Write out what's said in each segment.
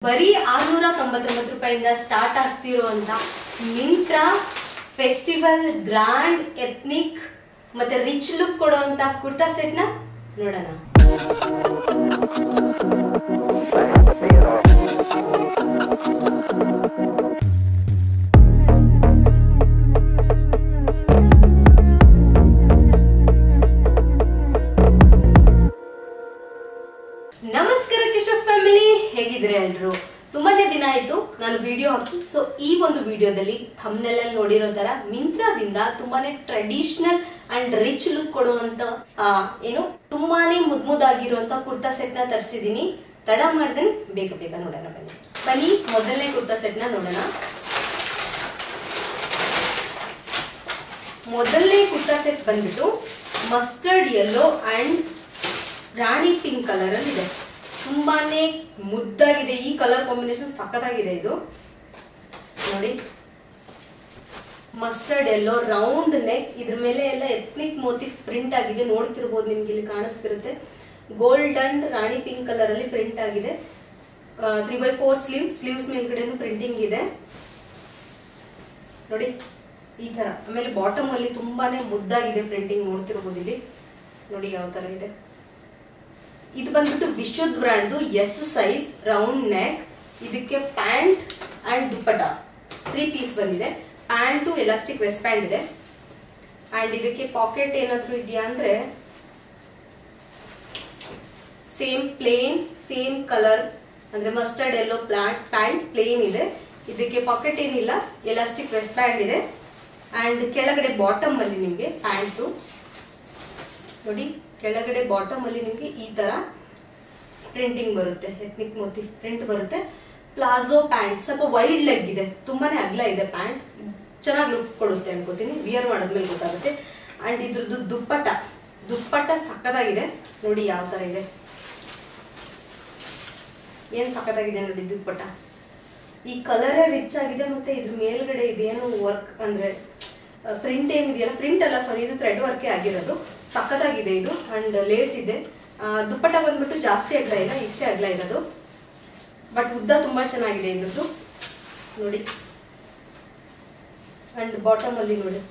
ಬರೀ 699 ರೂಪಾಯಿಂದ ಸ್ಟಾರ್ಟ್ ಆಗ್ತಿರುವಂತ ಮಿಂತ್ರಾ ಫೆಸ್ಟಿವಲ್ ಗ್ರ್ಯಾಂಡ್ ಎಥ್ನಿಕ್ ಮತ್ತೆ ರಿಚ್ ಲುಕ್ ಕೊಡುವಂತ ಕುರ್ತಾ ಸೆಟ್ ನ ನೋಡೋಣ. ನಮಸ್ಕಾರ ಕಿಶೋರ್ ಫ್ಯಾಮಿಲಿ, ಹೇಗಿದ್ರೆ ಎಲ್ರು? ತುಂಬಾನೇ ದಿನ ಆಯ್ತು ನಾನು ವಿಡಿಯೋ ಹಾಕಿ. ಸೊ ಈ ಒಂದು ವಿಡಿಯೋದಲ್ಲಿ ಥಂಬ್ನೇಲ್ ಅಲ್ಲಿ ನೋಡಿರೋ ತರ ಮಿಂತ್ರಾದಿಂದ ತುಂಬಾನೇ ಟ್ರೆಡಿಷನಲ್ ಅಂಡ್ ರಿಚ್ ಲುಕ್ ಕೊಡುವಂತ ಏನು ತುಂಬಾನೇ ಮುದ್ದಾಗಿರುವಂತ ಕುರ್ತಾ ಸೆಟ್ ನ ತರಿಸಿದೀನಿ. ತಡ ಮಾಡ್ದೇನೆ ಬೇಗ ಬೇಗ ನೋಡೋಣ ಬನ್ನಿ. ಮೊದಲನೇ ಕುರ್ತಾ ಸೆಟ್ ನ ನೋಡೋಣ. ಮೊದಲನೇ ಕುರ್ತಾ ಸೆಟ್ ಬಂದ್ಬಿಟ್ಟು mustard yellow and rani pink colour ಅಲ್ಲಿ ಇದೆ. ತುಂಬಾನೇ ಮುದ್ದಾಗಿದೆ. ಈ ಕಲರ್ ಕಾಂಬಿನೇಷನ್ ಸಖತ್ತಾಗಿದೆ. ಇದು ನೋಡಿ, ಮಸ್ಟರ್ಡ್ ಯೆಲ್ಲೋ ರೌಂಡ್ ನೆಕ್, ಇದ್ರ ಮೇಲೆ ಎಲ್ಲ ಎಥ್ನಿಕ್ ಮೋಟಿಫ್ ಪ್ರಿಂಟ್ ಆಗಿದೆ. ನೋಡ್ತಿರ್ಬೋದು, ನಿಮ್ಗೆ ಇಲ್ಲಿ ಕಾಣಿಸ್ತಿರುತ್ತೆ. Gold and rani pink colour ಅಲ್ಲಿ ಪ್ರಿಂಟ್ ಆಗಿದೆ. 3/4 ಸ್ಲೀವ್ಸ್ ಮೇಲ್ಗಡೆನು ಪ್ರಿಂಟಿಂಗ್ ಇದೆ ನೋಡಿ, ಈ ತರ. ಆಮೇಲೆ ಬಾಟಮ್ ಅಲ್ಲಿ ತುಂಬಾನೇ ಮುದ್ದಾಗಿದೆ ಪ್ರಿಂಟಿಂಗ್. ನೋಡ್ತಿರ್ಬೋದು ಇಲ್ಲಿ ನೋಡಿ ಯಾವ ತರ ಇದೆ. ಇದು ಬಂದ್ಬಿಟ್ಟು Vishudh brand S size round neck. ಇದಕ್ಕೆ ಪ್ಯಾಂಟ್ ಅಂಡ್ ದುಪ್ಪಟ 3 ಪೀಸ್ ಬಂದಿದೆ. ಪ್ಯಾಂಟು ಎಲಾಸ್ಟಿಕ್ ವೆಸ್ಟ್ ಪ್ಯಾಂಟ್ ಇದೆ. ಅಂಡ್ ಇದಕ್ಕೆ ಪಾಕೆಟ್ ಏನಾದ್ರು ಇದೆಯಾ ಅಂದ್ರೆ ಸೇಮ್ ಪ್ಲೇನ್, ಸೇಮ್ ಕಲರ್ ಅಂದ್ರೆ ಮಸ್ಟರ್ಡ್ ಯೆಲ್ಲೋ ಪ್ಯಾಂಟ್ ಪ್ಲೇನ್ ಇದೆ. ಇದಕ್ಕೆ ಪಾಕೆಟ್ ಏನಿಲ್ಲ, ಎಲಾಸ್ಟಿಕ್ ವೆಸ್ಟ್ ಪ್ಯಾಂಟ್ ಇದೆ. ಅಂಡ್ ಕೆಳಗಡೆ ಬಾಟಮ್ ಅಲ್ಲಿ ನಿಮ್ಗೆ ಪ್ಯಾಂಟು ನೋಡಿ, ಕೆಳಗಡೆ ಬಾಟಮ್ ಅಲ್ಲಿ ನಿಮ್ಗೆ ಈ ತರ ಪ್ರಿಂಟಿಂಗ್ ಬರುತ್ತೆ, ಎಥ್ನಿಕ್ ಮೋಟಿಫ್ ಪ್ರಿಂಟ್ ಬರುತ್ತೆ. ಪ್ಲಾಜೋ ಪ್ಯಾಂಟ್, ಸ್ವಲ್ಪ ವೈಡ್ ಲೆಗ್ ಇದೆ, ತುಂಬಾನೇ ಅಗಲ ಇದೆ ಪ್ಯಾಂಟ್. ಚೆನ್ನಾಗಿ ಲುಕ್ ಕೊಡುತ್ತೆ ಅನ್ಕೋತೀನಿ, ವಿಯರ್ ಮಾಡಿದ್ಮೇಲೆ ಗೊತ್ತಾಗುತ್ತೆ. ಅಂಡ್ ಇದ್ರದ್ದು ದುಪ್ಪಟ ಸಕ್ಕತ್ತಾಗಿದೆ ನೋಡಿ, ಯಾವ ತರ ಇದೆ, ಏನ್ ಸಕ್ಕತ್ತಾಗಿದೆ ನೋಡಿ ದುಪ್ಪಟ. ಈ ಕಲರೇ ರಿಚ್ ಆಗಿದೆ. ಮತ್ತೆ ಇದ್ರ ಮೇಲ್ಗಡೆ ಇದೇನು ವರ್ಕ್ ಅಂದ್ರೆ ಪ್ರಿಂಟ್ ಏನಿದೆಯಲ್ಲ, ಪ್ರಿಂಟ್ ಅಲ್ಲ ಸಾರಿ, ಇದು ಥ್ರೆಡ್ ವರ್ಕೇ ಆಗಿರೋದು. ಸಕ್ಕತ್ತಾಗಿದೆ ಇದು. ಅಂಡ್ ಲೇಸ್ ಇದೆ. ದುಪ್ಪಟ್ಟ ಬಂದ್ಬಿಟ್ಟು ಜಾಸ್ತಿ ಅಗಲ ಇಲ್ಲ, ಇಷ್ಟೇ ಅಗಲ ಇರೋದು. ಬಟ್ ಉದ್ದ ತುಂಬಾ ಚೆನ್ನಾಗಿದೆ ಇದ್ರದ್ದು ನೋಡಿ. ಅಂಡ್ ಬಾಟಮ್ ಅಲ್ಲಿ ನೋಡಿ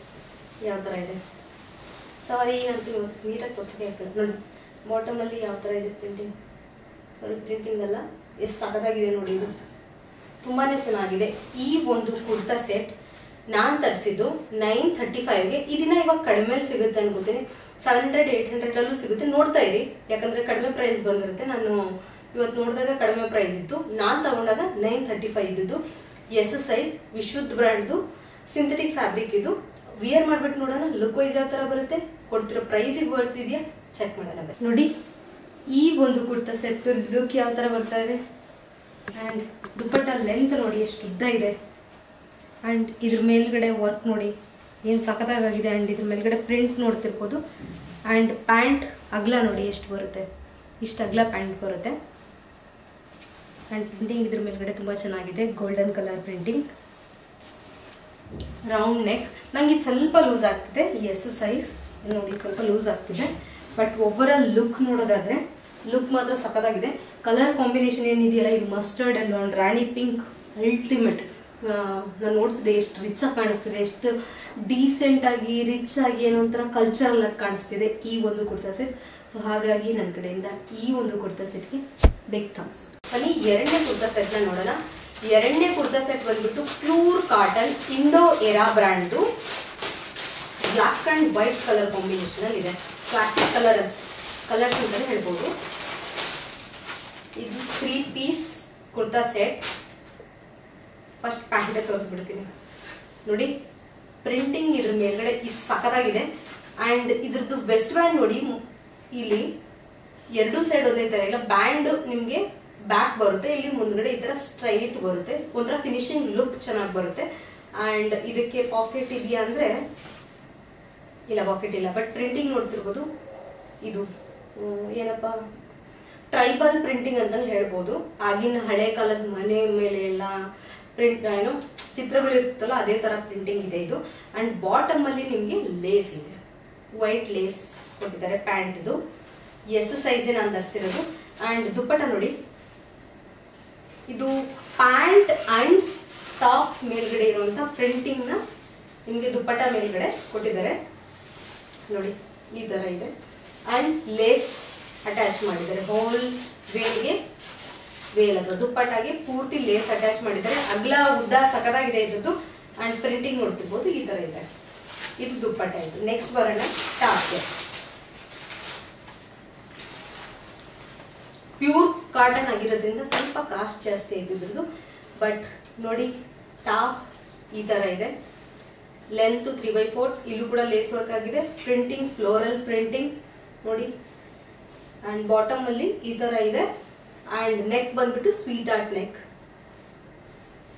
ಯಾವ ತರ ಇದೆ. ಸಾರಿ, ನಂತೂ ನೀಟಾಗಿ ತೋರ್ಸಕ್ಕೆ ಆಗ್ತದೆ ನೋಡಿ. ಬಾಟಮ್ ಅಲ್ಲಿ ಯಾವ ತರ ಇದೆ ಪ್ರಿಂಟಿಂಗ್. ಸಾರಿ, ಪ್ರಿಂಟಿಂಗ್ ಅಲ್ಲ, ಎಷ್ಟು ಸಕ್ಕತ್ತಾಗಿದೆ ನೋಡಿ. ಇದು ತುಂಬಾನೇ ಚೆನ್ನಾಗಿದೆ. ಈ ಒಂದು ಕುರ್ತಾ ಸೆಟ್ ನಾನು ತರಿಸಿದ್ದು 935ಗೆ. ಇದನ್ನ ಇವಾಗ ಕಡಿಮೆ ಸಿಗುತ್ತೆ ಅನ್ಕೋತೀನಿ. 700-800 ಅಲ್ಲೂ ಸಿಗುತ್ತೆ. ನೋಡ್ತಾ ಇರಿ, ಯಾಕಂದ್ರೆ ಕಡಿಮೆ ಪ್ರೈಸ್ ಬಂದಿರುತ್ತೆ. ನಾನು ಇವತ್ತು ನೋಡಿದಾಗ ಕಡಿಮೆ ಪ್ರೈಸ್ ಇತ್ತು. ನಾನು ತಗೊಂಡಾಗ 935 ಇದ್ದು. ಎಸ್ ಸೈಜ್, ವಿಶುದ್ಧ ಬ್ರ್ಯಾಂಡ್ದು ಸಿಂಥೆಟಿಕ್ ಫ್ಯಾಬ್ರಿಕ್. ಇದು ವಿಯರ್ ಮಾಡ್ಬಿಟ್ಟು ನೋಡೋಣ ಲುಕ್ ವೈಸ್ ಯಾವ ತರ ಬರುತ್ತೆ, ಕೊಡ್ತಿರೋ ಪ್ರೈಸಿಗೆ ವರ್ತ್ ಇದೆಯಾ ಚೆಕ್ ಮಾಡೋಣ ನೋಡಿ. ಈ ಒಂದು ಕುರ್ತಾ ಸೆಟ್ ಲುಕ್ ಯಾವ ತರ ಬರ್ತಾ ಇದೆ. ಅಂಡ್ ದುಪ್ಪಟ್ಟ ಲೆಂತ್ ನೋಡಿ ಎಷ್ಟು ಉದ್ದ ಇದೆ. ಅಂಡ್ ಇದ್ರ ಮೇಲ್ಗಡೆ ವರ್ಕ್ ನೋಡಿ ಏನು ಸಖತ್ತಾಗಿದೆ. ಅಂಡ್ ಇದ್ರ ಮೇಲ್ಗಡೆ ಪ್ರಿಂಟ್ ನೋಡ್ತಿರ್ಬೋದು. ಅಂಡ್ ಪ್ಯಾಂಟ್ ಅಗಲ ನೋಡಿ ಎಷ್ಟು ಬರುತ್ತೆ, ಇಷ್ಟು ಅಗಲ ಪ್ಯಾಂಟ್ ಬರುತ್ತೆ. ಅಂಡ್ ಪ್ರಿಂಟಿಂಗ್ ಇದ್ರ ಮೇಲ್ಗಡೆ ತುಂಬ ಚೆನ್ನಾಗಿದೆ, golden colour printing. Round neck. ನಂಗೆ ಇದು ಸ್ವಲ್ಪ ಲೂಸ್ ಆಗ್ತಿದೆ, ಎಸ್ ಸೈಜ್ ನೋಡಿ, ಸ್ವಲ್ಪ ಲೂಸ್ ಆಗ್ತಿದೆ. ಬಟ್ ಓವರಾಲ್ ಲುಕ್ ನೋಡೋದಾದ್ರೆ ಲುಕ್ ಮಾತ್ರ ಸಖತ್ತಾಗಿದೆ. ಕಲರ್ ಕಾಂಬಿನೇಷನ್ ಏನಿದೆಯಲ್ಲ, ಇದು mustard yellow and rani pink ultimate. ನಾನು ನೋಡ್ತಿದ್ದೆ ಎಷ್ಟು ರಿಚ್ ಆಗಿ ಕಾಣಿಸ್ತಿದೆ, ಎಷ್ಟು ಡೀಸೆಂಟ್ ಆಗಿ ರಿಚ್ ಆಗಿ ಏನೋ ಒಂಥರ ಕಲ್ಚರಲ್ ಆಗಿ ಕಾಣಿಸ್ತಿದೆ ಈ ಒಂದು ಕುರ್ತಾ ಸೆಟ್. ಸೊ ಹಾಗಾಗಿ ನನ್ನ ಕಡೆಯಿಂದ ಈ ಒಂದು ಕುರ್ತಾ ಸೆಟ್ಗೆ ಬಿಗ್ ಥಮ್ಸ್. ಬನ್ನಿ ಎರಡನೇ ಕುರ್ತಾ ಸೆಟ್ನ ನೋಡೋಣ. ಎರಡನೇ ಕುರ್ತಾ ಸೆಟ್ ಬಂದ್ಬಿಟ್ಟು ಪ್ಯೂರ್ ಕಾಟನ್ ಇಂಡೋ ಎರಾ ಬ್ರ್ಯಾಂಡ್ದು black and white colour combination ಅಲ್ಲಿ ಇದೆ. ಕ್ಲಾಸಿಕ್ ಕಲರ್ಸ್ ಅಂತಾನೆ ಹೇಳ್ಬೋದು. ಇದು 3 piece kurta set. First pant ತೋರಿಸ್ಬಿಡ್ತೀನಿ ನೋಡಿ. ಪ್ರಿಂಟಿಂಗ್ ಇದ್ರ ಮೇಲ್ಗಡೆ ಇಷ್ಟು ಸಖತ್ತಾಗಿದೆ. ಅಂಡ್ ಇದ್ರದ್ದು ವೆಸ್ಟ್ ಬ್ಯಾಂಡ್ ನೋಡಿ, ಇಲ್ಲಿ 2 ಸೈಡ್ ಒಂದೇ ತರ ಇಲ್ಲ. ಬ್ಯಾಂಡ್ ನಿಮ್ಗೆ ಬ್ಯಾಕ್ ಬರುತ್ತೆ, ಇಲ್ಲಿ ಮುಂದ್ಗಡೆ ಈ ತರ ಸ್ಟ್ರೈಟ್ ಬರುತ್ತೆ. ಒಂಥರ ಫಿನಿಶಿಂಗ್ ಲುಕ್ ಚೆನ್ನಾಗಿ ಬರುತ್ತೆ. ಅಂಡ್ ಇದಕ್ಕೆ ಪಾಕೆಟ್ ಇದೆಯಾ ಅಂದ್ರೆ ಇಲ್ಲ, ಪಾಕೆಟ್ ಇಲ್ಲ. ಬಟ್ ಪ್ರಿಂಟಿಂಗ್ ನೋಡ್ತಿರ್ಬೋದು, ಇದು ಏನಪ್ಪ ಟ್ರೈಬಲ್ ಪ್ರಿಂಟಿಂಗ್ ಅಂತ ಹೇಳ್ಬೋದು. ಆಗಿನ ಹಳೆ ಕಾಲದ ಮನೆ ಮೇಲೆ ಎಲ್ಲ ಪ್ರಿಂಟ್ ಏನೋ ಚಿತ್ರಗಳು ಇರ್ತಲ್ಲ, ಅದೇ ತರ ಪ್ರಿಂಟಿಂಗ್ ಇದೆ ಇದು. ಅಂಡ್ ಬಾಟಮ್ ಅಲ್ಲಿ ನಿಮ್ಗೆ ಲೇಸ್ ಇದೆ, ವೈಟ್ ಲೇಸ್ ಕೊಟ್ಟಿದ್ದಾರೆ. ಪ್ಯಾಂಟ್ ಇದು ಎಸ್ ಸೈಜ್ ನಾನು ಧರಿಸಿರೋದು. ಅಂಡ್ ದುಪ್ಪಟ್ಟ ನೋಡಿ ಇದು ಪ್ಯಾಂಟ್ ಆ್ಯಂಡ್ ಟಾಪ್ ಮೇಲ್ಗಡೆ ಇರುವಂಥ ಪ್ರಿಂಟಿಂಗ್ನ ನಿಮಗೆ ದುಪ್ಪಟ್ಟ ಮೇಲ್ಗಡೆ ಕೊಟ್ಟಿದ್ದಾರೆ ನೋಡಿ, ಈ ಥರ ಇದೆ. ಆ್ಯಂಡ್ ಲೇಸ್ ಅಟ್ಯಾಚ್ ಮಾಡಿದ್ದಾರೆ. ಹೋಲ್ ವೇಲ್ಗೆ ವೇಲ್ ಅಥವಾ ದುಪ್ಪಟ್ಟಾಗಿ ಪೂರ್ತಿ ಲೇಸ್ ಅಟ್ಯಾಚ್ ಮಾಡಿದ್ದಾರೆ. ಅಗಲ ಉದ್ದ ಸಖತ್ತಾಗಿದೆ ಇದ್ದದ್ದು. ಆ್ಯಂಡ್ ಪ್ರಿಂಟಿಂಗ್ ನೋಡ್ತಿರ್ಬೋದು, ಈ ಥರ ಇದೆ. ಇದು ದುಪ್ಪಟ್ಟ ಇದು. ನೆಕ್ಸ್ಟ್ ಬರೋಣ ಟಾಪ್ಗೆ. ಪ್ಯೂರ್ ಕಾಟನ್ ಆಗಿರೋದ್ರಿಂದ ಸ್ವಲ್ಪ ಕಾಸ್ಟ್ ಜಾಸ್ತಿ ಇದ್ದಿದ್ದು. ಬಟ್ ನೋಡಿ, ಟಾಪ್ ಈ ಥರ ಇದೆ. ಲೆಂತ್ 3/4. ಇಲ್ಲೂ ಕೂಡ ಲೇಸ್ ವರ್ಕ್ ಆಗಿದೆ. ಪ್ರಿಂಟಿಂಗ್ ಫ್ಲೋರಲ್ ಪ್ರಿಂಟಿಂಗ್ ನೋಡಿ. ಆ್ಯಂಡ್ ಬಾಟಮ್ ಅಲ್ಲಿ ಈ ಥರ ಇದೆ. ಆ್ಯಂಡ್ ನೆಕ್ ಬಂದ್ಬಿಟ್ಟು ಸ್ವೀಟ್ ಆರ್ಟ್ ನೆಕ್.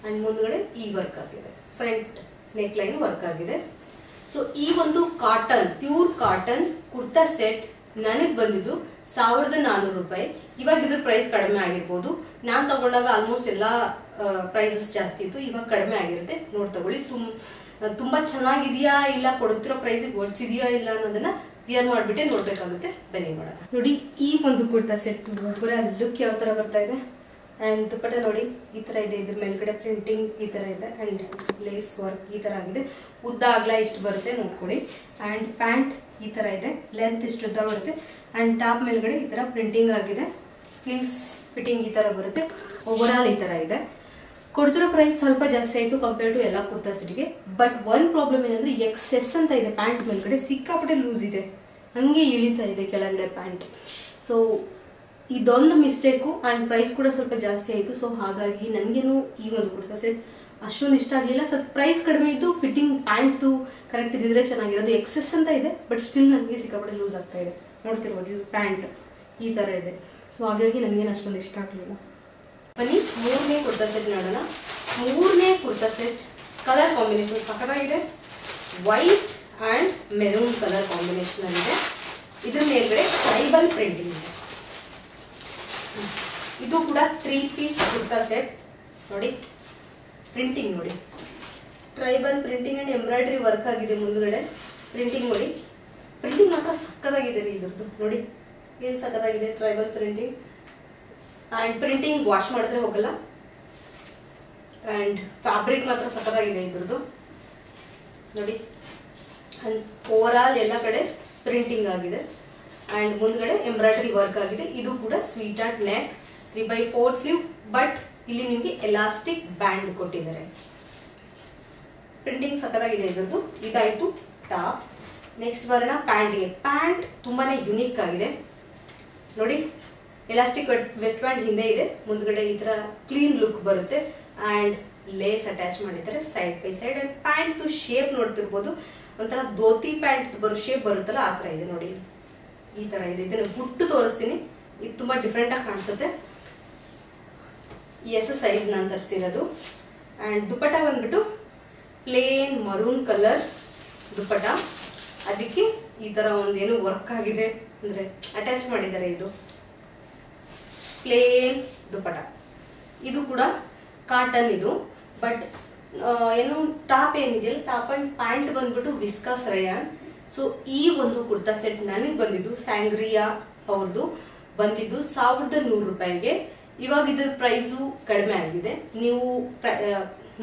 ಆ್ಯಂಡ್ ಮುಂದ್ಗಡೆ ಈ ವರ್ಕ್ ಆಗಿದೆ. ಫ್ರಂಟ್ ನೆಕ್ ಲೈನ್ ವರ್ಕ್ ಆಗಿದೆ. ಸೊ ಈ ಒಂದು cotton, pure cotton kurta set ನನಗೆ ಬಂದಿದ್ದು 1400 ರೂಪಾಯಿ. ಇವಾಗ ಇದ್ರ ಪ್ರೈಸ್ ಕಡಿಮೆ ಆಗಿರ್ಬೋದು. ನಾನು ತಗೊಂಡಾಗ ಆಲ್ಮೋಸ್ಟ್ ಎಲ್ಲ ಪ್ರೈಸಸ್ ಜಾಸ್ತಿ ಇತ್ತು. ಇವಾಗ ಕಡಿಮೆ ಆಗಿರುತ್ತೆ, ನೋಡಿ ತಗೊಳ್ಳಿ. ತುಂಬಾ ಚೆನ್ನಾಗಿದೆಯಾ ಇಲ್ಲ ಕೊಡುತ್ತಿರೋ ಪ್ರೈಸಿಗೆ ಒಡ್ಸಿದೆಯಾ ಇಲ್ಲ ಅನ್ನೋದನ್ನ ವಿಯರ್ ಮಾಡಿಬಿಟ್ಟೆ ನೋಡ್ಬೇಕಾಗುತ್ತೆ. ಬನ್ನಿ ನೋಡೋಣ. ನೋಡಿ, ಈ ಒಂದು ಕುರ್ತಾ ಸೆಟ್ ಒಬ್ಬರ ಲುಕ್ ಯಾವ ತರ ಬರ್ತಾ ಇದೆ. ಆ್ಯಂಡ್ ದುಪ್ಪಟ್ಟ ನೋಡಿ ಈ ತರ ಇದೆ. ಇದ್ರ ಮೇಲ್ಗಡೆ ಪ್ರಿಂಟಿಂಗ್ ಈ ತರ ಇದೆ. ಆ್ಯಂಡ್ ಲೇಸ್ ವರ್ಕ್ ಈ ತರ ಆಗಿದೆ. ಉದ್ದ ಅಗಲ ಇಷ್ಟು ಬರುತ್ತೆ ನೋಡ್ಕೊಳ್ಳಿ. ಆ್ಯಂಡ್ ಪ್ಯಾಂಟ್ ಈ ತರ ಇದೆ. ಲೆಂತ್ ಇಷ್ಟು ಉದ್ದ ಬರುತ್ತೆ. ಆ್ಯಂಡ್ ಟಾಪ್ ಮೇಲ್ಗಡೆ ಈ ತರ ಪ್ರಿಂಟಿಂಗ್ ಆಗಿದೆ. ಸ್ಲೀವ್ಸ್ ಫಿಟ್ಟಿಂಗ್ ಈ ತರ ಬರುತ್ತೆ. ಓವರ್ ಆಲ್ ಈ ತರ ಇದೆ. ಕೊಡ್ತಿರೋ ಪ್ರೈಸ್ ಸ್ವಲ್ಪ ಜಾಸ್ತಿ ಆಯಿತು ಕಂಪೇರ್ ಟು ಎಲ್ಲ ಕುರ್ತಾ ಸೆಟ್ಗೆ. ಬಟ್ ಒಂದು ಪ್ರಾಬ್ಲಮ್ ಏನಂದ್ರೆ ಎಕ್ಸೆಸ್ ಅಂತ ಇದೆ. ಪ್ಯಾಂಟ್ ಮೇಲ್ಗಡೆ ಸಿಕ್ಕಾಪಟ್ಟೆ ಲೂಸ್ ಇದೆ, ಹಂಗೆ ಇಳಿತಾ ಇದೆ ಕೆಳಗಡೆ ಪ್ಯಾಂಟ್. ಸೊ ಇದೊಂದು ಮಿಸ್ಟೇಕು. ಆ್ಯಂಡ್ ಪ್ರೈಸ್ ಕೂಡ ಸ್ವಲ್ಪ ಜಾಸ್ತಿ ಆಯಿತು. ಸೊ ಹಾಗಾಗಿ ನನಗೇನು ಈ ಒಂದು ಕುರ್ತಾ ಸೆಟ್ ಅಷ್ಟೊಂದು ಇಷ್ಟ ಆಗಲಿಲ್ಲ. ಸ್ವಲ್ಪ ಪ್ರೈಸ್ ಕಡಿಮೆ ಇದ್ದು ಫಿಟ್ಟಿಂಗ್ ಪ್ಯಾಂಟ್ದು ಕರೆಕ್ಟ್ ಇದ್ದಿದ್ರೆ ಚೆನ್ನಾಗಿರೋದು. ಎಕ್ಸೆಸ್ ಅಂತ ಇದೆ, ಬಟ್ ಸ್ಟಿಲ್ ನನಗೆ ಸಿಕ್ಕಾಪಟ್ಟೆ ಲೂಸ್ ಆಗ್ತಾ ಇದೆ. ನೋಡ್ತಿರ್ಬೋದು, ಇದು ಪ್ಯಾಂಟ್ ಈ ಥರ ಇದೆ. ಸೊ ಹಾಗಾಗಿ ನನಗೇನು ಅಷ್ಟೊಂದು ಇಷ್ಟ ಆಗಲಿಲ್ಲ. ಬನ್ನಿ ಮೂರನೇ ಕುರ್ತಾ ಸೆಟ್ ನೋಡೋಣ. ಮೂರನೇ ಕುರ್ತಾ ಸೆಟ್ ಕಲರ್ ಕಾಂಬಿನೇಷನ್ ಸಖತ್ತಾಗಿದೆ. White and maroon colour combination ಇದೆ. ಇದ್ರ ಮೇಲ್ಗಡೆ ಟ್ರೈಬಲ್ ಪ್ರಿಂಟಿಂಗ್ ಇದೆ. ಇದು ಕೂಡ 3 ಪೀಸ್ ಕುರ್ತಾ ಸೆಟ್ ನೋಡಿ. ಪ್ರಿಂಟಿಂಗ್ ನೋಡಿ, tribal printing and embroidery work ಆಗಿದೆ. ಮುಂದ್ಗಡೆ ಪ್ರಿಂಟಿಂಗ್ ನೋಡಿ. ಪ್ರಿಂಟಿಂಗ್ ಮಾತ್ರ ಸಕ್ಕತ್ತಾಗಿದೆ ರೀ ಇದ್ರದ್ದು. ನೋಡಿ ಏನು ಸಕ್ಕತ್ತಾಗಿದೆ tribal printing. And printing wash ಮಾಡಿದ್ರೆ ಹೋಗಲ್ಲ. ಆ್ಯಂಡ್ ಫ್ಯಾಬ್ರಿಕ್ ಮಾತ್ರ ಸಕ್ಕತ್ತಾಗಿದೆ ಇದ್ರದ್ದು ನೋಡಿ. ಆ್ಯಂಡ್ ಓವರ್ ಆಲ್ ಎಲ್ಲ ಕಡೆ ಪ್ರಿಂಟಿಂಗ್ ಆಗಿದೆ. ಆ್ಯಂಡ್ ಮುಂದ್ಗಡೆ ಎಂಬ್ರಾಯ್ಡ್ರಿ ವರ್ಕ್ ಆಗಿದೆ. ಇದು ಕೂಡ sweetheart neck, 3/4 sleeve. But ಇಲ್ಲಿ ನಿಮಗೆ ಎಲಾಸ್ಟಿಕ್ ಬ್ಯಾಂಡ್ ಕೊಟ್ಟಿದ್ದಾರೆ. ಪ್ರಿಂಟಿಂಗ್ ಸಕ್ಕತ್ತಾಗಿದೆ ಇದ್ರದ್ದು. ಇದಾಯಿತು ಟಾಪ್. ನೆಕ್ಸ್ಟ್ ಬರೋಣ ಪ್ಯಾಂಟ್ಗೆ. ಪ್ಯಾಂಟ್ ತುಂಬಾನೇ ಯುನೀಕ್ ಆಗಿದೆ ನೋಡಿ. ಎಲಾಸ್ಟಿಕ್ ವೆಸ್ಟ್ ಬ್ಯಾಂಡ್ ಹಿಂದೆ ಇದೆ. ಮುಂದ್ಗಡೆ ಈ ತರ ಕ್ಲೀನ್ ಲುಕ್ ಬರುತ್ತೆ. ಆ್ಯಂಡ್ ಲೇಸ್ ಅಟ್ಯಾಚ್ ಮಾಡಿದ್ದಾರೆ side by side. And pant shape ನೋಡ್ತಿರ್ಬೋದು, ಒಂಥರ ಧೋತಿ ಪ್ಯಾಂಟ್ ಬರೋ ಶೇಪ್ ಬರುತ್ತಲ್ಲ ಆ ಥರ ಇದೆ ನೋಡಿ. ಈ ಥರ ಇದೆ. ಇದನ್ನು ಬಿಟ್ಟು ತೋರಿಸ್ತೀನಿ. ಇದು ತುಂಬ ಡಿಫ್ರೆಂಟಾಗಿ ಕಾಣಿಸುತ್ತೆ. ಎಸ್ ಸೈಜ್ ನಾನು ತರಿಸಿರೋದು. ಆ್ಯಂಡ್ ದುಪ್ಪಟ್ಟ ಬಂದ್ಬಿಟ್ಟು ಪ್ಲೇನ್ ಮರೂನ್ ಕಲರ್ ದುಪ್ಪಟ್ಟ. ಅದಕ್ಕೆ ಈ ಥರ ಒಂದೇನು ವರ್ಕ್ ಆಗಿದೆ ಅಂದರೆ ಅಟ್ಯಾಚ್ ಮಾಡಿದ್ದಾರೆ. ಇದು ಪ್ಲೇನ್ ದುಪ್ಪಟ್ಟ. ಇದು ಕೂಡ ಕಾಟನ್ ಇದು. ಬಟ್ ಏನು ಟಾಪ್ ಏನಿದೆಯಲ್ಲ, ಟಾಪ್ ಆ್ಯಂಡ್ ಪ್ಯಾಂಟ್ ಬಂದ್ಬಿಟ್ಟು ವಿಸ್ಕಾಸ್ ರಯಾನ್. ಸೊ ಈ ಒಂದು ಕುರ್ತಾ ಸೆಟ್ ನನಗೆ ಬಂದಿದ್ದು ಸ್ಯಾಂಗ್ರಿಯಾ ಅವ್ರದ್ದು ಬಂದಿದ್ದು 1100 ರೂಪಾಯಿಗೆ. ಇವಾಗ ಇದ್ರ ಪ್ರೈಸು ಕಡಿಮೆ ಆಗಿದೆ. ನೀವು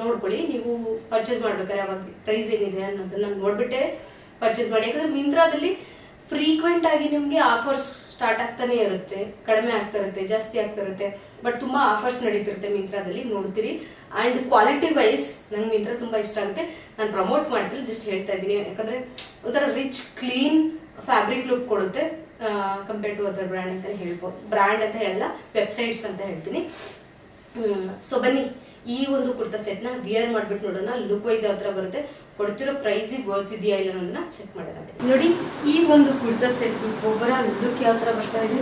ನೋಡ್ಕೊಳ್ಳಿ, ನೀವು ಪರ್ಚೇಸ್ ಮಾಡ್ಬೇಕಾದ್ರೆ ಅವಾಗ ಪ್ರೈಸ್ ಏನಿದೆ ಅನ್ನೋದನ್ನ ನೋಡ್ಬಿಟ್ಟೆ ಪರ್ಚೇಸ್ ಮಾಡಿ. ಯಾಕಂದ್ರೆ ಮಿಂತ್ರಾದಲ್ಲಿ ಫ್ರೀಕ್ವೆಂಟ್ ಆಗಿ ನಿಮಗೆ ಆಫರ್ಸ್ ಸ್ಟಾರ್ಟ್ ಆಗ್ತಾನೆ ಇರುತ್ತೆ, ಕಡಿಮೆ ಆಗ್ತಾ ಇರುತ್ತೆ, ಜಾಸ್ತಿ ಆಗ್ತಾ ಇರುತ್ತೆ. ಬಟ್ ತುಂಬಾ ಆಫರ್ಸ್ ನಡೀತಿರುತ್ತೆ ಮಿಂತ್ರಾದಲ್ಲಿ, ನೋಡ್ತೀರಿ. ಆ್ಯಂಡ್ ಕ್ವಾಲಿಟಿ ವೈಸ್ ನಂಗೆ ಮಿಂತ್ರ ತುಂಬಾ ಇಷ್ಟ ಆಗುತ್ತೆ. ನಾನು ಪ್ರಮೋಟ್ ಮಾಡ್ತೀನಿ, ಜಸ್ಟ್ ಹೇಳ್ತಾ ಇದ್ದೀನಿ. ಯಾಕಂದ್ರೆ ಒಂಥರ ರಿಚ್ ಕ್ಲೀನ್ ಫ್ಯಾಬ್ರಿಕ್ ಲುಕ್ ಕೊಡುತ್ತೆ ಕಂಪೇರ್ ಟು ಅದರ್ ಬ್ರ್ಯಾಂಡ್ ಅಂತ ಹೇಳ್ಬೋದು. ಬ್ರ್ಯಾಂಡ್ ಅಂತ ಹೇಳಲ್ಲ, ವೆಬ್ಸೈಟ್ಸ್ ಅಂತ ಹೇಳ್ತೀನಿ. ಸೊ ಬನ್ನಿ ಈ ಒಂದು ಕುರ್ತಾ ಸೆಟ್ನ ವಿಯರ್ ಮಾಡ್ಬಿಟ್ಟು ನೋಡೋಣ ಲುಕ್ ವೈಸ್ ಯಾವ ಥರ ಬರುತ್ತೆ, ಕೊಡ್ತಿರೋ ಪ್ರೈಸಿಗೆ ವರ್ತ್ ಇದೆಯಾ ಇಲ್ಲ ಅನ್ನೋದನ್ನ ಚೆಕ್ ಮಾಡೋಣ. ನೋಡಿ ಈ ಒಂದು kurta set over all look ಯಾವ ಥರ ಬರ್ತಾ ಇದೆ.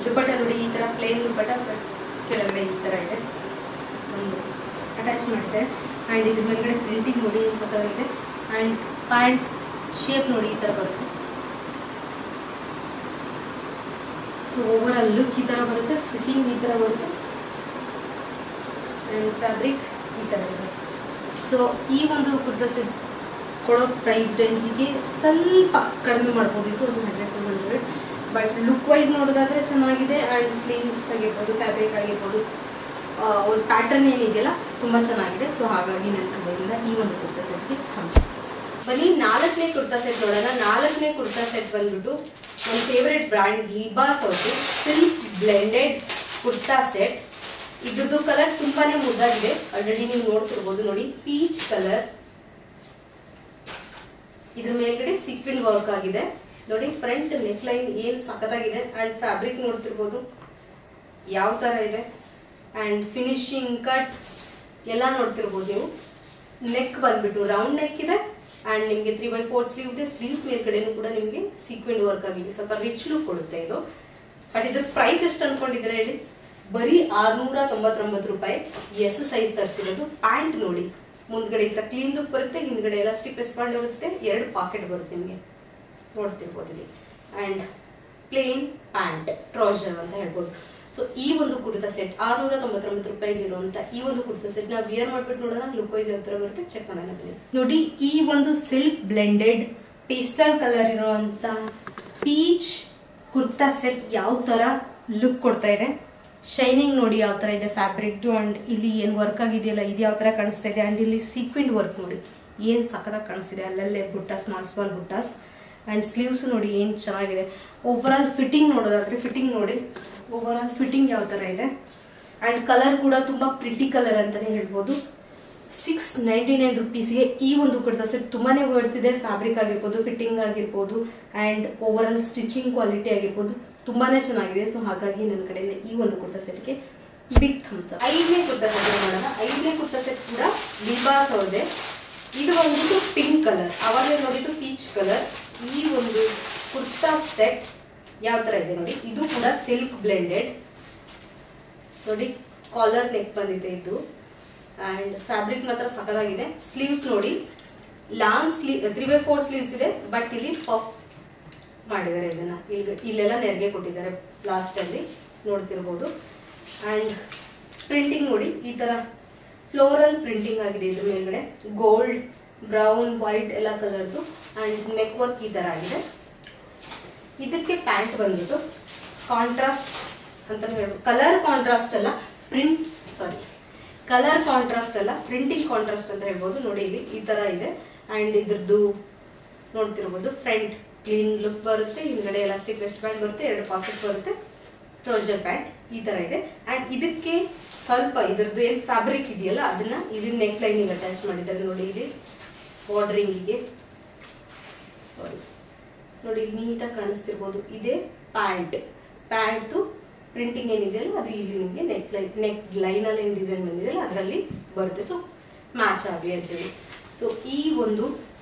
ದುಪ್ಪಟ್ಟ ನೋಡಿ, ಈ ಥರ ಪ್ಲೇನ್ ದುಪ್ಪಟ್ಟ, ಕೆಳಗಡೆ ಈ ಥರ ಇದೆ, ಒಂದು ಅಟ್ಯಾಚ್ ಮಾಡಿದೆ. ಆ್ಯಂಡ್ ಇದ್ರ ಮೇಲ್ಗಡೆ ಪ್ರಿಂಟಿಂಗ್ ನೋಡಿ ಏನು ಸಕ್ಕತ್ತಾಗಿದೆ. ಆ್ಯಂಡ್ ಪ್ಯಾಂಟ್ ಶೇಪ್ ನೋಡಿ ಈ ಥರ ಬರುತ್ತೆ. ಸೊ ಓವರ್ ಆಲ್ ಲುಕ್ ಈ ಥರ ಬರುತ್ತೆ, ಫಿಟ್ಟಿಂಗ್ ಈ ಥರ ಬರುತ್ತೆ. ಆ್ಯಂಡ್ ಫ್ಯಾಬ್ರಿಕ್ ಈ ಥರ ಇದೆ. ಸೊ ಈ ಒಂದು ಕುರ್ತಾ ಸೆಟ್ ಕೊಡೋ ಪ್ರೈಸ್ ರೇಂಜಿಗೆ ಸ್ವಲ್ಪ ಕಡಿಮೆ ಮಾಡ್ಬೋದಿತ್ತು, ಒಂದು 100-200. ಬಟ್ ಲುಕ್ ವೈಸ್ ನೋಡೋದಾದರೆ ಚೆನ್ನಾಗಿದೆ. ಆ್ಯಂಡ್ ಸ್ಲೀವ್ಸ್ ಆಗಿರ್ಬೋದು, ಫ್ಯಾಬ್ರಿಕ್ ಆಗಿರ್ಬೋದು, ಒಂದು ಪ್ಯಾಟರ್ನ್ ಏನಿದೆಯಲ್ಲ ತುಂಬ ಚೆನ್ನಾಗಿದೆ. ಸೊ ಹಾಗಾಗಿ ನನ್ನ ಕಡೆಯಿಂದ ಈ ಒಂದು ಕುರ್ತಾ ಸೆಟ್ಗೆ ಥಮ್ಸ್ ಅಪ್. ಬನ್ನಿ 4ನೇ ಕುರ್ತಾ ಸೆಟ್ ನೋಡೋಣ. 4ನೇ ಕುರ್ತಾ ಸೆಟ್ ಬಂದ್ಬಿಟ್ಟು ನನ್ನ ಫೇವ್ರೆಟ್ ಬ್ರ್ಯಾಂಡ್ ಲಿಬಾಸ್ ಅವ್ರದ್ದು ಸಿಲ್ಕ್ ಬ್ಲೆಂಡೆಡ್ ಕುರ್ತಾ ಸೆಟ್. ಇದ್ರದ್ದು ಕಲರ್ ತುಂಬಾನೇ ಮುದ್ದಾಗಿದೆ. ಆಲ್ರೆಡಿ ನೀವು ನೋಡ್ತಿರ್ಬೋದು ನೋಡಿ, ಪೀಚ್ ಕಲರ್. ಇದ್ರ ಮೇಲ್ಗಡೆ ಸೀಕ್ವೆನ್ ವರ್ಕ್ ಆಗಿದೆ ನೋಡಿ. ಫ್ರಂಟ್ ನೆಕ್ ಲೈನ್ ಏನ್ ಸಖತ್ತಾಗಿದೆ. ಅಂಡ್ ಫ್ಯಾಬ್ರಿಕ್ ನೋಡ್ತಿರ್ಬೋದು ಯಾವ ತರ ಇದೆ. ಅಂಡ್ ಫಿನಿಶಿಂಗ್ ಕಟ್ ಎಲ್ಲ ನೋಡ್ತಿರ್ಬೋದು ನೀವು. ನೆಕ್ ಬಂದ್ಬಿಟ್ಟು ರೌಂಡ್ ನೆಕ್ ಇದೆ. ಅಂಡ್ ನಿಮಗೆ 3/4 ಸ್ಲೀವ್ ಇದೆ. ಸ್ಲೀವ್ಸ್ ಮೇಲ್ಗಡೆನೂ ಕೂಡ ನಿಮಗೆ ಸೀಕ್ವೆಂಟ್ ವರ್ಕ್ ಆಗಿದೆ. ಸ್ವಲ್ಪ ರಿಚ್ ಲುಕ್ ಕೊಡುತ್ತೆ ಇದು. ಬಟ್ ಇದ್ರ ಪ್ರೈಸ್ ಎಷ್ಟು ಅನ್ಕೊಂಡಿದ್ರೆ ಹೇಳಿ? ಬರೀ 699 ರೂಪಾಯಿ. S size ತರಿಸಿರೋದು. ಪ್ಯಾಂಟ್ ನೋಡಿ, ಮುಂದ್ಗಡೆ ಈ ತರ ಕ್ಲೀನ್ ಲುಕ್ ಬರುತ್ತೆ, ಹಿಂದ್ಗಡೆ ಎಲಾಸ್ಟಿಕ್ ವೆಸ್ಟ್ ಬ್ಯಾಂಡ್ ಬರುತ್ತೆ, 2 ಪಾಕೆಟ್ ಬರುತ್ತೆ ನಿಮಗೆ ನೋಡ್ತಿರ್ಬೋದು ಇಲ್ಲಿ. ಅಂಡ್ ಪ್ಲೇನ್ ಪ್ಯಾಂಟ್ ಟ್ರೌಸರ್ ಅಂತ ಹೇಳ್ಬೋದು. ಸೊ ಈ ಒಂದು ಕುರ್ತಾ ಸೆಟ್ 699 ರೂಪಾಯಿಲಿರುವಂತ ಈ ಒಂದು ಕುರ್ತಾ ಸೆಟ್ ನಾವು ವಿಯರ್ ಮಾಡ್ಬಿಟ್ಟು ನೋಡೋಣ ಲುಕ್ ವೈಸ್ ಯಾವ ತರ ಬರುತ್ತೆ ಚೆಕ್ ಮಾಡೋಣ ಬನ್ನಿ. ನೋಡಿ, ಈ ಒಂದು ಸಿಲ್ಕ್ ಬ್ಲೆಂಡೆಡ್ ಪೇಸ್ಟಲ್ ಕಲರ್ ಇರುವಂತ ಪೀಚ್ ಕುರ್ತಾ ಸೆಟ್ ಯಾವ ತರ ಲುಕ್ ಕೊಡ್ತಾ ಇದೆ. ಶೈನಿಂಗ್ ನೋಡಿ ಯಾವ ತರ ಇದೆ ಫ್ಯಾಬ್ರಿಕ್. ಅಂಡ್ ಇಲ್ಲಿ ಏನ್ ವರ್ಕ್ ಆಗಿದೆಯಲ್ಲ ಇದು ಯಾವ ತರ ಕಾಣಿಸ್ತಾ ಇದೆ. ಅಂಡ್ ಇಲ್ಲಿ ಸೀಕ್ವೆಂಟ್ ವರ್ಕ್ ನೋಡಿ ಏನ್ ಸಖತ್ತಾಗಿ ಕಾಣಿಸ್ತಿದೆ. ಅಲ್ಲಲ್ಲೇ ಬುಟ್ಟ, ಸ್ಮಾಲ್ ಬುಟ್ಟಾಸ್. ಅಂಡ್ ಸ್ಲೀವ್ಸ್ ನೋಡಿ ಏನ್ ಚೆನ್ನಾಗಿದೆ. ಓವರ್ ಆಲ್ ಫಿಟ್ಟಿಂಗ್ ನೋಡೋದಾದ್ರೆ ಫಿಟ್ಟಿಂಗ್ ನೋಡಿ, ಓವರ್ ಆಲ್ ಫಿಟ್ಟಿಂಗ್ ಯಾವ ತರ ಇದೆ. ಅಂಡ್ ಕಲರ್ ಕೂಡ ತುಂಬಾ ಪ್ರಿಟಿ ಕಲರ್ ಅಂತಾನೆ ಹೇಳ್ಬೋದು. 699 ರೂಪೀಸ್ಗೆ ಈ ಒಂದು ಕುರ್ತಾ ಸೆಟ್ ತುಂಬಾನೇ ವರ್ತ್ ಇದೆ. ಫ್ಯಾಬ್ರಿಕ್ ಆಗಿರ್ಬೋದು, ಫಿಟ್ಟಿಂಗ್ ಆಗಿರ್ಬೋದು, and over all stitching quality ಆಗಿರ್ಬೋದು ತುಂಬಾನೇ ಚೆನ್ನಾಗಿದೆ. ಸೊ ಹಾಗಾಗಿ ನನ್ನ ಕಡೆಯಿಂದ ಈ ಒಂದು ಕುರ್ತಾ ಸೆಟ್ಗೆ ಬಿಗ್ ಥಮ್ಸ್ ಅಪ್. 5ನೇ ಕುರ್ತಾ ಸೆಟ್ ನೋಡೋಣ. 5ನೇ ಕುರ್ತಾ ಸೆಟ್ ಕೂಡ ಲಿಬಾಸ್ ಅವ್ರದೇ. ಇದು ಬಂದ್ಬಿಟ್ಟು ಪಿಂಕ್ ಕಲರ್, ಅವಾಗಲೇ ನೋಡಿದ್ದು ಪೀಚ್ ಕಲರ್. ಈ ಒಂದು ಕುರ್ತಾ ಸೆಟ್ ಯಾವ ತರ ಇದೆ ನೋಡಿ. ಇದು ಕೂಡ ಸಿಲ್ಕ್ ಬ್ಲೆಂಡೆಡ್ ನೋಡಿ. ಕಾಲರ್ ನೆಕ್ ಬಂದಿದೆ ಇದು. ಅಂಡ್ ಫ್ಯಾಬ್ರಿಕ್ ಮಾತ್ರ ಸಖತ್ತಾಗಿದೆ. ಸ್ಲೀವ್ಸ್ ನೋಡಿ, ಲಾಂಗ್ ಸ್ಲೀವ್ 3/4 ಸ್ಲೀವ್ಸ್ ಇದೆ. ಬಟ್ ಇಲ್ಲಿ ಪಫ್ ಮಾಡಿದ್ದಾರೆ. ಇದನ್ನ ಇಲ್ಲೆಲ್ಲ ನೆರಿಗೆ ಕೊಟ್ಟಿದ್ದಾರೆ ಲಾಸ್ಟ್ ಅಲ್ಲಿ ನೋಡ್ತಿರ್ಬೋದು. ಅಂಡ್ ಪ್ರಿಂಟಿಂಗ್ ನೋಡಿ, ಈ ತರ ಫ್ಲೋರಲ್ ಪ್ರಿಂಟಿಂಗ್ ಆಗಿದೆ. ಇದ್ರ ಮೇಲ್ಗಡೆ ಗೋಲ್ಡ್, ಬ್ರೌನ್, ವೈಟ್ ಎಲ್ಲ ಕಲರ್ದು. ಅಂಡ್ ನೆಕ್ ವರ್ಕ್ ಈ ತರ ಆಗಿದೆ. ಇದಕ್ಕೆ ಪ್ಯಾಂಟ್ ಬಂದ್ಬಿಟ್ಟು ಕಾಂಟ್ರಾಸ್ಟ್ ಅಂತ ಹೇಳ್ಬೋದು. ಕಲರ್ ಕಾಂಟ್ರಾಸ್ಟ್ ಅಲ್ಲ, ಕಲರ್ ಕಾಂಟ್ರಾಸ್ಟ್ ಅಲ್ಲ, ಪ್ರಿಂಟಿಂಗ್ ಕಾಂಟ್ರಾಸ್ಟ್ ಅಂತ ಹೇಳ್ಬೋದು. ನೋಡಿ ಇಲ್ಲಿ ಈ ತರ ಇದೆ. ಅಂಡ್ ಇದ್ರದ್ದು ನೋಡ್ತಿರ್ಬೋದು ಫ್ರಂಟ್ ಕ್ಲೀನ್ ಲುಕ್ ಬರುತ್ತೆ, ಹಿಂದ್ಗಡೆ ಎಲಾಸ್ಟಿಕ್ ವೆಸ್ಟ್ ಬ್ಯಾಂಡ್ ಬರುತ್ತೆ, 2 ಪಾಕೆಟ್ ಬರುತ್ತೆ, ಟ್ರೌಸರ್ ಪ್ಯಾಂಟ್ ಈ ತರ ಇದೆ. ಅಂಡ್ ಇದಕ್ಕೆ ಸ್ವಲ್ಪ ಇದ್ರದ್ದು ಏನ್ ಫ್ಯಾಬ್ರಿಕ್ ಇದೆಯಲ್ಲ ಅದನ್ನ ಇಲ್ಲಿ ನೆಕ್ ಲೈನಿಗೆ ಅಟ್ಯಾಚ್ ಮಾಡಿದ್ದಾರೆ ನೋಡಿ. ಇಲ್ಲಿ ಬಾರ್ಡರಿಂಗಿಗೆ ನೋಡಿ ನೀಟಾಗಿ ಕಾಣಿಸ್ತಿರ್ಬೋದು. ಇದೇ ಪ್ಯಾಂಟ್ ಪ್ರಿಂಟಿಂಗ್ ಏನಿದೆಯಲ್ಲ ಅದು ಇಲ್ಲಿ ನಿಮಗೆ ನೆಕ್ ಲೈನ್ ಅಲ್ಲಿ ಏನ್ ಡಿಸೈನ್ ಬಂದಿದೆಯಲ್ಲ ಅದರಲ್ಲಿ ಬರುತ್ತೆ. ಸೊ ಮ್ಯಾಚ್ ಆಗಲಿ ಅಂತೇಳಿ. ಸೊ ಈ ಒಂದು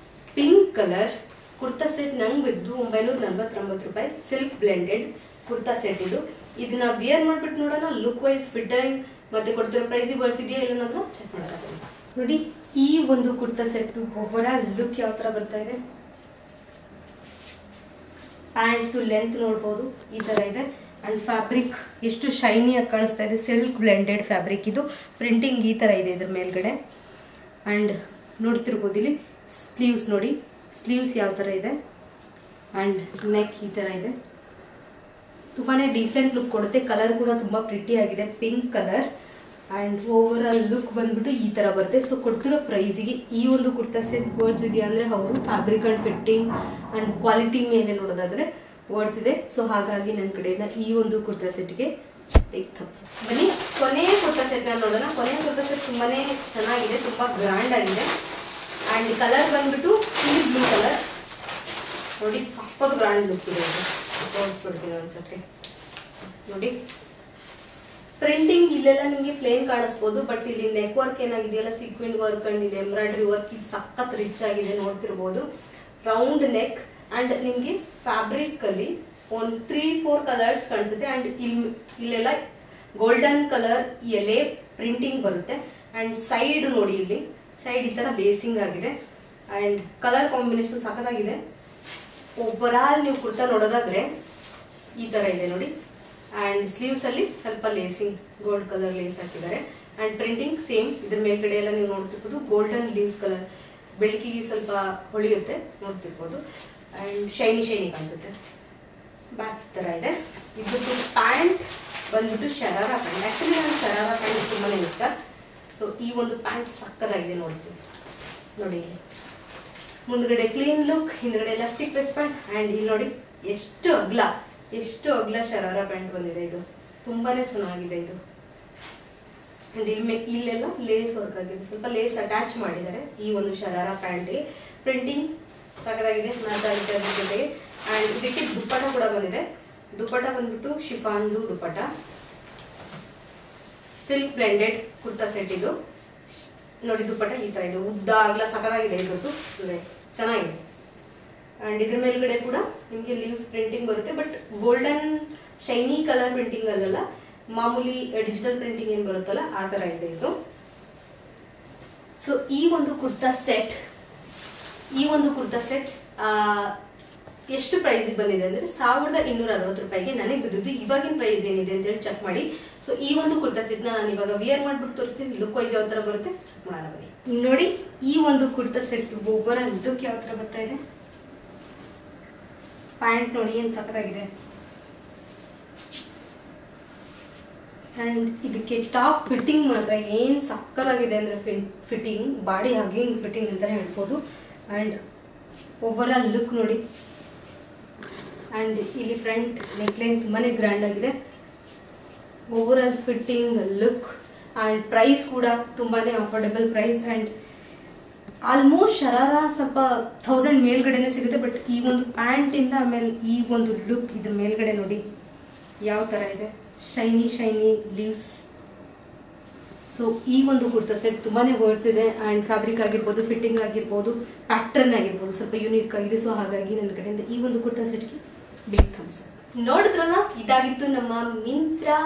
ಪಿಂಕ್ ಕಲರ್ ಕುರ್ತಾ ಸೆಟ್ ನಂಗೆ ಬಿದ್ದು 949 ರೂಪಾಯಿ. ಸಿಲ್ಕ್ ಬ್ಲೆಂಡೆಡ್ ಕುರ್ತಾ ಸೆಟ್ ಇದು. ಇದನ್ನ ವಿಯರ್ ಮಾಡ್ಬಿಟ್ಟು ನೋಡೋಣ ಲುಕ್ ವೈಸ್ ಫಿಟ್ಟಿಂಗ್ ಮತ್ತೆ ಕೊಡ್ತಿರೋ ಪ್ರೈಸಿಗೆ ಬರ್ತಿದೆಯಾ ಇಲ್ಲ ಅನ್ನೋದನ್ನ ಚೆಕ್ ಮಾಡೋಣ ನೋಡಿ. ಈ ಒಂದು kurta set over all look ಯಾವ ತರ ಬರ್ತಾ ಇದೆ. ಪ್ಯಾಂಟ್ ಲೆಂತ್ ನೋಡ್ಬೋದು ಈ ತರ ಇದೆ. ಅಂಡ್ ಫ್ಯಾಬ್ರಿಕ್ ಎಷ್ಟು ಶೈನಿಯಾಗಿ ಕಾಣಿಸ್ತಾ ಇದೆ. ಸಿಲ್ಕ್ ಬ್ಲೆಂಡೆಡ್ ಫ್ಯಾಬ್ರಿಕ್ ಇದು. ಪ್ರಿಂಟಿಂಗ್ ಈ ತರ ಇದೆ ಇದ್ರ ಮೇಲ್ಗಡೆ. ಅಂಡ್ ನೋಡ್ತಿರ್ಬೋದು ಇಲ್ಲಿ ಸ್ಲೀವ್ಸ್ ನೋಡಿ, ಸ್ಲೀವ್ಸ್ ಯಾವ ತರ ಇದೆ. ಅಂಡ್ ನೆಕ್ ಈ ತರ ಇದೆ. ತುಂಬಾನೇ ಡೀಸೆಂಟ್ ಲುಕ್ ಕೊಡುತ್ತೆ. ಕಲರ್ ಕೂಡ ತುಂಬಾ ಪ್ರಿಟಿ ಆಗಿದೆ, pink colour. And over all look ಬಂದ್ಬಿಟ್ಟು ಈ ತರ ಬರುತ್ತೆ. ಸೊ ಕೊಡ್ತಿರೋ ಪ್ರೈಸಿಗೆ ಈ ಒಂದು ಕುರ್ತಾ ಸೆಟ್ ವರ್ತ್ ಇದೆಯಾ ಅಂದ್ರೆ ಅವರು fabric and fitting and quality ಮೇಲೆ ನೋಡೋದಾದ್ರೆ ವರ್ತ್ ಇದೆ. ಸೊ ಹಾಗಾಗಿ ನನ್ನ ಕಡೆಯಿಂದ ಈ ಒಂದು ಕುರ್ತಾ ಸೆಟ್ಗೆ ಬಿಗ್ ಥಮ್ಸ್ ಅಪ್. ಬನ್ನಿ ಕೊನೆಯ ಕುರ್ತಾ ಸೆಟ್ ನೋಡೋಣ. ಕೊನೆಯ ಕುರ್ತಾ ಸೆಟ್ ತುಂಬಾನೇ ಚೆನ್ನಾಗಿದೆ, ತುಂಬಾ ಗ್ರ್ಯಾಂಡ್ ಆಗಿದೆ. ಅಂಡ್ ಕಲರ್ ಬಂದ್ಬಿಟ್ಟು ಸೀ ಬ್ಲೂ ಕಲರ್ ನೋಡಿ. ಸಖತ್ ಗ್ರ್ಯಾಂಡ್ ಲುಕ್ ಇದೆ. ತೋರಿಸ್ಬಿಡ್ತೀನಿ ಒಂದ್ಸತಿ ನೋಡಿ. ಪ್ರಿಂಟಿಂಗ್ ಇಲ್ಲೆಲ್ಲ ನಿಮಗೆ ಪ್ಲೇನ್ ಕಾಣಿಸ್ಬೋದು. ಬಟ್ ಇಲ್ಲಿ ನೆಕ್ ವರ್ಕ್ ಏನಾಗಿದೆಯಲ್ಲ ಸೀಕ್ವೆಂಟ್ ವರ್ಕ್ ಅಂಡ್ ಇಲ್ಲಿ ಎಂಬ್ರಾಯ್ಡ್ರಿ ವರ್ಕ್ ಇದು ಸಖತ್ ರಿಚ್ ಆಗಿದೆ ನೋಡ್ತಿರ್ಬೋದು. ರೌಂಡ್ ನೆಕ್ ಅಂಡ್ ನಿಮ್ಗೆ ಫ್ಯಾಬ್ರಿಕ್ ಅಲ್ಲಿ ಒಂದು 3-4 ಕಲರ್ಸ್ ಕಾಣಿಸುತ್ತೆ. ಅಂಡ್ ಇಲ್ಲೆಲ್ಲ ಗೋಲ್ಡನ್ ಕಲರ್ ಎಲೆ ಪ್ರಿಂಟಿಂಗ್ ಬರುತ್ತೆ. ಅಂಡ್ ಸೈಡ್ ನೋಡಿ, ಇಲ್ಲಿ ಸೈಡ್ ಈ ತರ ಬೇಸಿಂಗ್ ಆಗಿದೆ. ಅಂಡ್ ಕಲರ್ ಕಾಂಬಿನೇಷನ್ ಸಖತ್ತಾಗಿದೆ. ಓವರ್ ಆಲ್ ನೀವು ಕುರ್ತಾ ನೋಡೋದಾದ್ರೆ ಈ ತರ ಇದೆ ನೋಡಿ. ಅಂಡ್ ಸ್ಲೀವ್ಸ್ ಅಲ್ಲಿ ಸ್ವಲ್ಪ ಲೇಸಿಂಗ್ ಗೋಲ್ಡ್ ಕಲರ್ ಲೇಸ್ ಹಾಕಿದ್ದಾರೆ. ಅಂಡ್ ಪ್ರಿಂಟಿಂಗ್ ಸೇಮ್ ಇದ್ರ ಮೇಲ್ಗಡೆ ಎಲ್ಲ ನೀವು ನೋಡ್ತಿರ್ಬೋದು ಗೋಲ್ಡನ್ ಲೀವ್ಸ್ ಕಲರ್. ಬೆಳಕಿಗೆ ಸ್ವಲ್ಪ ಹೊಳೆಯುತ್ತೆ ನೋಡ್ತಿರ್ಬೋದು. ಅಂಡ್ ಶೈನಿ ಕಾಣಿಸುತ್ತೆ. ಬ್ಯಾಕ್ ತರ ಇದೆ. ಇದ್ದು ಪ್ಯಾಂಟ್ ಬಂದ್ಬಿಟ್ಟು ಶರಾರಾ ಪ್ಯಾಂಟ್. ಆ್ಯಕ್ಚುಲಿ ನಾನು ಶರಾರಾ ಪ್ಯಾಂಟ್ ತುಂಬಾ ಇಷ್ಟ. ಸೊ ಈ ಒಂದು ಪ್ಯಾಂಟ್ ಸಕ್ಕದಾಗಿದೆ ನೋಡಿ ಇಲ್ಲಿ ಮುಂದ್ಗಡೆ ಕ್ಲೀನ್ ಲುಕ್, ಹಿಂದ್ಗಡೆ ಎಲಾಸ್ಟಿಕ್ ವೆಸ್ಟ್ ಪ್ಯಾಂಟ್. ಆ್ಯಂಡ್ ಇಲ್ಲಿ ನೋಡಿ ಎಷ್ಟು ಅಗ್ಲ ಶರಾರಾ ಪ್ಯಾಂಟ್ ಬಂದಿದೆ. ಇದು ತುಂಬಾ ಚೆನ್ನಾಗಿದೆ ಇದು. ಆ್ಯಂಡ್ ಇಲ್ಲೆಲ್ಲ ಲೇಸ್ ವರ್ಕ್ ಆಗಿದೆ, ಸ್ವಲ್ಪ ಲೇಸ್ ಅಟ್ಯಾಚ್ ಮಾಡಿದ್ದಾರೆ ಈ ಒಂದು ಶರಾರಾ ಪ್ಯಾಂಟ್ಗೆ. ಪ್ರಿಂಟಿಂಗ್ ಸಕ್ಕದಾಗಿದೆ, ಮ್ಯಾಚ್ ಆಗಿದೆ ಅದ್ರ ಜೊತೆಗೆ. ಆ್ಯಂಡ್ ಇದಕ್ಕೆ ದುಪ್ಪಟ ಕೂಡ ಬಂದಿದೆ. ದುಪ್ಪಟ ಬಂದ್ಬಿಟ್ಟು ಶಿಫಾನ್ದು dupatta, silk blended kurta set ಇದು. ನೋಡಿ ದುಪ್ಪಟ ಈ ಥರ ಇದೆ, ಉದ್ದ ಅಗಲ ಸಕ್ಕದಾಗಿದೆ ಇದ್ರದ್ದು, ಚೆನ್ನಾಗಿದೆ. ಆ್ಯಂಡ್ ಇದ್ರ ಮೇಲ್ಗಡೆ ಕೂಡ ನಿಮಗೆ ಲೀವ್ಸ್ ಪ್ರಿಂಟಿಂಗ್ ಬರುತ್ತೆ, but golden shiny colour printing ಅಲ್ಲ, ಮಾಮೂಲಿ ಡಿಜಿಟಲ್ ಪ್ರಿಂಟಿಂಗ್ ಏನು ಬರುತ್ತಲ್ಲ ಆ ಥರ ಇದೆ ಇದು. ಸೊ ಈ ಒಂದು ಕುರ್ತಾ ಸೆಟ್ ಎಷ್ಟು ಪ್ರೈಸಿಗೆ ಬಂದಿದೆ ಅಂದರೆ 1260 ರೂಪಾಯಿಗೆ ನನಗೆ ಬಿದ್ದಿದ್ದು. ಇವಾಗಿನ ಪ್ರೈಸ್ ಏನಿದೆ ಅಂತೇಳಿ ಚೆಕ್ ಮಾಡಿ. ಸೊ ಈ ಒಂದು ಕುರ್ತಾ ಸೆಟ್ನ ನಾನು ಇವಾಗ ವಿಯರ್ ಮಾಡ್ಬಿಟ್ಟು ತೋರಿಸ್ತೀನಿ, ಲುಕ್ ವೈಸ್ ಯಾವ ಥರ ಬರುತ್ತೆ ಚೆಕ್ ಮಾಡೋಣ ಬನ್ನಿ. ನೋಡಿ ಈ ಒಂದು ಕುರ್ತಾ ಸೆಟ್ ಒಬ್ಬರ ಲುಕ್ ಯಾವ ಥರ ಬರ್ತಾ ಇದೆ. ಪ್ಯಾಂಟ್ ನೋಡಿ ಏನು ಸಕ್ಕತ್ತಾಗಿದೆ. ಆ್ಯಂಡ್ ಇದಕ್ಕೆ ಟಾಪ್ ಫಿಟ್ಟಿಂಗ್ ಮಾತ್ರ ಏನು ಸಕ್ಕತ್ತಾಗಿದೆ ಅಂದರೆ ಫಿಟ್ಟಿಂಗ್ ಬಾಡಿ ಹಗ್ಗಿಂಗ್ ಫಿಟ್ಟಿಂಗ್ ಅಂತಲೇ ಹೇಳ್ಬೋದು. ಆ್ಯಂಡ್ ಓವರಾಲ್ ಲುಕ್ ನೋಡಿ. ಆ್ಯಂಡ್ ಇಲ್ಲಿ ಫ್ರಂಟ್ ನೆಕ್ಲೈನ್ ತುಂಬಾ ಗ್ರ್ಯಾಂಡ್ ಆಗಿದೆ. Overall fitting look and price ಕೂಡ ತುಂಬಾ affordable price. And almost sharara ಸ್ವಲ್ಪ 1000 ಮೇಲ್ಗಡೆನೇ ಸಿಗುತ್ತೆ. ಬಟ್ ಈ ಒಂದು ಪ್ಯಾಂಟಿಂದ ಆಮೇಲೆ ಈ ಒಂದು ಲುಕ್ ಇದ್ರ ಮೇಲ್ಗಡೆ ನೋಡಿ ಯಾವ ಥರ ಇದೆ, ಶೈನಿ ಲೀವ್ಸ್. ಸೊ ಈ ಒಂದು ಕುರ್ತಾ ಸೆಟ್ ತುಂಬಾ ವರ್ತ್ ಇದೆ. ಆ್ಯಂಡ್ ಫ್ಯಾಬ್ರಿಕ್ ಆಗಿರ್ಬೋದು, ಫಿಟ್ಟಿಂಗ್ ಆಗಿರ್ಬೋದು, ಪ್ಯಾಟ್ರನ್ ಆಗಿರ್ಬೋದು ಸ್ವಲ್ಪ ಯೂನಿಕ್ ಆಗಿದೆ. ಸೊ ಹಾಗಾಗಿ ನನ್ನ ಕಡೆಯಿಂದ ಈ ಒಂದು ಕುರ್ತಾ ಸೆಟ್ಗೆ ಬಿಗ್ ಥಮ್ಸ್ ಅಪ್. ನೋಡಿದ್ರಲ್ಲ, ಇದಾಗಿತ್ತು ನಮ್ಮ Myntra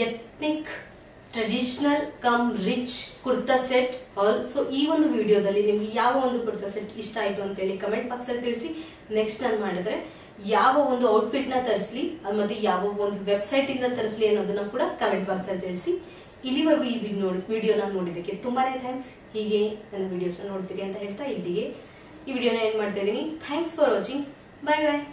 ethnic traditional come rich kurta set all. So ಈ ಒಂದು ವಿಡಿಯೋದಲ್ಲಿ ನಿಮ್ಗೆ ಯಾವ ಒಂದು ಕುರ್ತಾ ಸೆಟ್ ಇಷ್ಟ ಆಯಿತು ಅಂತೇಳಿ ಕಮೆಂಟ್ ಬಾಕ್ಸಲ್ಲಿ ತಿಳಿಸಿ. ನೆಕ್ಸ್ಟ್ ನಾನು ಮಾಡಿದ್ರೆ ಯಾವ ಒಂದು ಔಟ್ಫಿಟ್ನ ತರಿಸಲಿ ಮತ್ತು ಯಾವ ಒಂದು ವೆಬ್ಸೈಟಿಂದ ತರಿಸಲಿ ಅನ್ನೋದನ್ನ ಕೂಡ ಕಮೆಂಟ್ ಬಾಕ್ಸಲ್ಲಿ ತಿಳಿಸಿ. ಇಲ್ಲಿವರೆಗೂ ಈ ವಿಡಿಯೋನ ನೋಡಿದ್ದಕ್ಕೆ ತುಂಬಾ ಥ್ಯಾಂಕ್ಸ್. ಹೀಗೆ ನನ್ನ ವಿಡಿಯೋಸ್ನ ನೋಡ್ತೀರಿ ಅಂತ ಹೇಳ್ತಾ ಇಲ್ಲಿಗೆ ಈ ವಿಡಿಯೋನ ಎಂಡ್ ಮಾಡ್ತಾ ಇದ್ದೀನಿ. Thanks for watching. Bye bye.